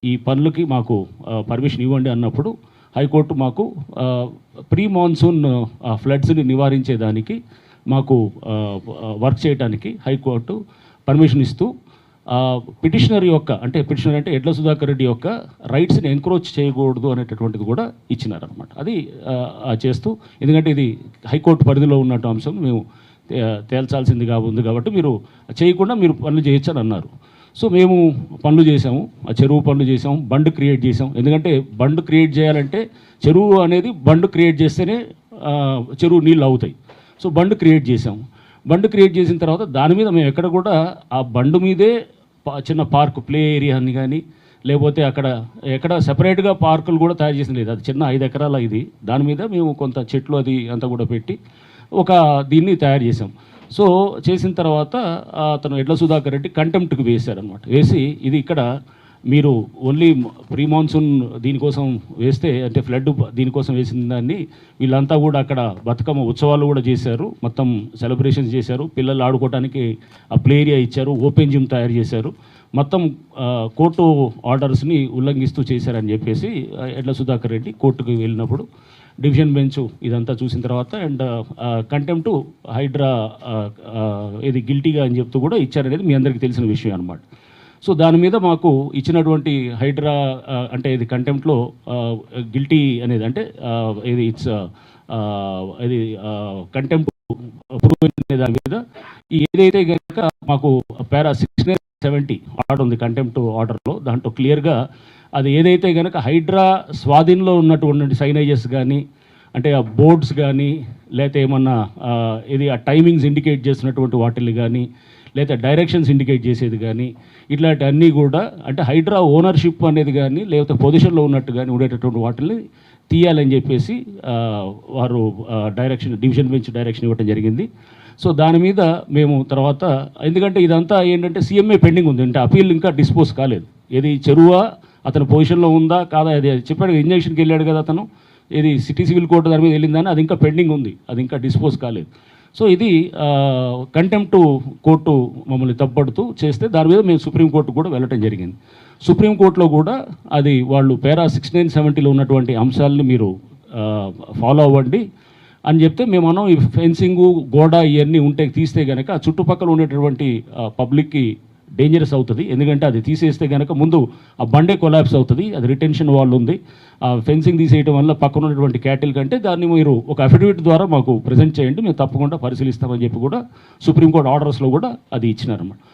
ఈ పనులకి మాకు పర్మిషన్ ఇవ్వండి అన్నప్పుడు హైకోర్టు మాకు ప్రీ మాన్సూన్ ఫ్లడ్స్ని నివారించేదానికి మాకు వర్క్ చేయడానికి హైకోర్టు పర్మిషన్ ఇస్తూ పిటిషనర్ యొక్క పిటిషనర్ అంటే ఎడ్ల సుధాకర్ రెడ్డి యొక్క రైట్స్ని ఎంక్రోచ్ చేయకూడదు అనేటటువంటిది కూడా ఇచ్చినారనమాట. అది చేస్తూ, ఎందుకంటే ఇది హైకోర్టు పరిధిలో ఉన్నట్టు అంశం మేము తేల్చాల్సిందిగా ఉంది కాబట్టి మీరు చేయకుండా మీరు పనులు చేయొచ్చు అని అన్నారు. సో మేము పనులు చేసాము, ఆ చెరువు పనులు చేసాము, బండ్ క్రియేట్ చేసాము. ఎందుకంటే బండ్ క్రియేట్ చేయాలంటే చెరువు అనేది బండ్ క్రియేట్ చేస్తేనే చెరువు నీళ్ళు అవుతాయి. సో బండ్ క్రియేట్ చేసాము. బండ్ క్రియేట్ చేసిన తర్వాత దాని మీద మేము ఎక్కడ కూడా ఆ బండ్ మీదే చిన్న పార్క్ ప్లే ఏరియా అని కానీ, లేకపోతే అక్కడ ఎక్కడ సెపరేట్గా పార్కులు కూడా తయారు చేసిన లేదు. అది చిన్న 5 ఎకరాల ఇది. దాని మీద మేము కొంత చెట్లు అది అంతా కూడా పెట్టి ఒక దీన్ని తయారు చేసాం. సో చేసిన తర్వాత అతను ఎడ్ల సుధాకర్ రెడ్డి కంటెంప్ట్కి వేశారనమాట. వేసి ఇది ఇక్కడ మీరు ఓన్లీ ప్రీ మాన్సూన్ దీనికోసం వేస్తే, అంటే ఫ్లడ్ దీనికోసం వేసిన దాన్ని వీళ్ళంతా కూడా అక్కడ బతుకమ్మ ఉత్సవాలు కూడా చేశారు, మొత్తం సెలబ్రేషన్స్ చేశారు, పిల్లలు ఆడుకోవడానికి ఆ ప్లే ఏరియా ఇచ్చారు, ఓపెన్ జిమ్ తయారు చేశారు, మొత్తం కోర్టు ఆర్డర్స్ని ఉల్లంఘిస్తూ చేశారని చెప్పేసి ఎడ్ల సుధాకర్ రెడ్డి కోర్టుకు వెళ్ళినప్పుడు డివిజన్ బెంచ్ ఇదంతా చూసిన తర్వాత అండ్ కంటెంప్ట్ హైడ్రా ఇది గిల్టీగా అని చెప్తూ కూడా ఇచ్చారనేది మీ అందరికీ తెలిసిన విషయం అనమాట. సో దాని మీద మాకు ఇచ్చినటువంటి హైడ్రా అంటే ఇది కంటెంప్ట్లో గిల్టీ అనేది అంటే ఇది ఇట్స్ ఇది కంటెంప్ట్ అనే దాని మీద ఏదైతే కనుక మాకు పారా 670 ఆర్డర్ ఉంది కంటెంప్ట్ ఆర్డర్లో, దాంట్లో క్లియర్గా అది ఏదైతే కనుక హైడ్రా స్వాధీనంలో ఉన్నటువంటి సైనేజెస్ కానీ, అంటే ఆ బోర్డ్స్ కానీ, లేకపోతే ఏమన్నా ఇది ఆ టైమింగ్స్ ఇండికేట్ చేస్తున్నటువంటి వాటిని కానీ, లేదా డైరెక్షన్స్ ఇండికేట్ చేసేది కానీ, ఇట్లాంటి అన్నీ కూడా అంటే హైడ్రా ఓనర్షిప్ అనేది కానీ, లేకపోతే పొజిషన్లో ఉన్నట్టు కానీ ఉండేటటువంటి వాటిని తీయాలని చెప్పేసి వారు డివిజన్ బెంచ్ డైరెక్షన్ ఇవ్వడం జరిగింది. సో దాని మీద మేము తర్వాత, ఎందుకంటే ఇదంతా ఏంటంటే సీఎంఏ పెండింగ్ ఉంది, అంటే అపీల్ ఇంకా డిస్పోజ్ కాలేదు. ఏది చెరువా అతని పొజిషన్లో ఉందా కాదా, అది చెప్పాడు ఇంజక్షన్కి వెళ్ళాడు కదా అతను, ఇది సిటీ సివిల్ కోర్టు దాని మీద వెళ్ళిందని, అది ఇంకా పెండింగ్ ఉంది, అది ఇంకా డిస్పోజ్ కాలేదు. సో ఇది కంటెంప్ట్ కోర్టు మమ్మల్ని తప్పడుతూ చేస్తే దాని మీద మేము సుప్రీంకోర్టు కూడా వెళ్ళటం జరిగింది. సుప్రీంకోర్టులో కూడా అది వాళ్ళు పారా 6970లో ఉన్నటువంటి అంశాలని మీరు ఫాలో అవ్వండి అని చెప్తే మేము అన్నాం ఈ ఫెన్సింగు గోడ ఇవన్నీ ఉంటే తీస్తే కనుక చుట్టుపక్కల ఉండేటటువంటి పబ్లిక్కి డేంజరస్ అవుతుంది. ఎందుకంటే అది తీసేస్తే కనుక ముందు ఆ బండే కొలాప్స్ అవుతుంది, అది రిటెన్షన్ వాల్ ఉంది. ఆ ఫెన్సింగ్ తీసేయడం వల్ల పక్కన ఉన్నటువంటి క్యాటిల్ కంటే దాన్ని మీరు ఒక అఫిడవిట్ ద్వారా మాకు ప్రజెంట్ చేయండి, మేము తప్పకుండా పరిశీలిస్తామని చెప్పి కూడా సుప్రీంకోర్టు ఆర్డర్స్లో కూడా అది ఇచ్చినారన్నమాట.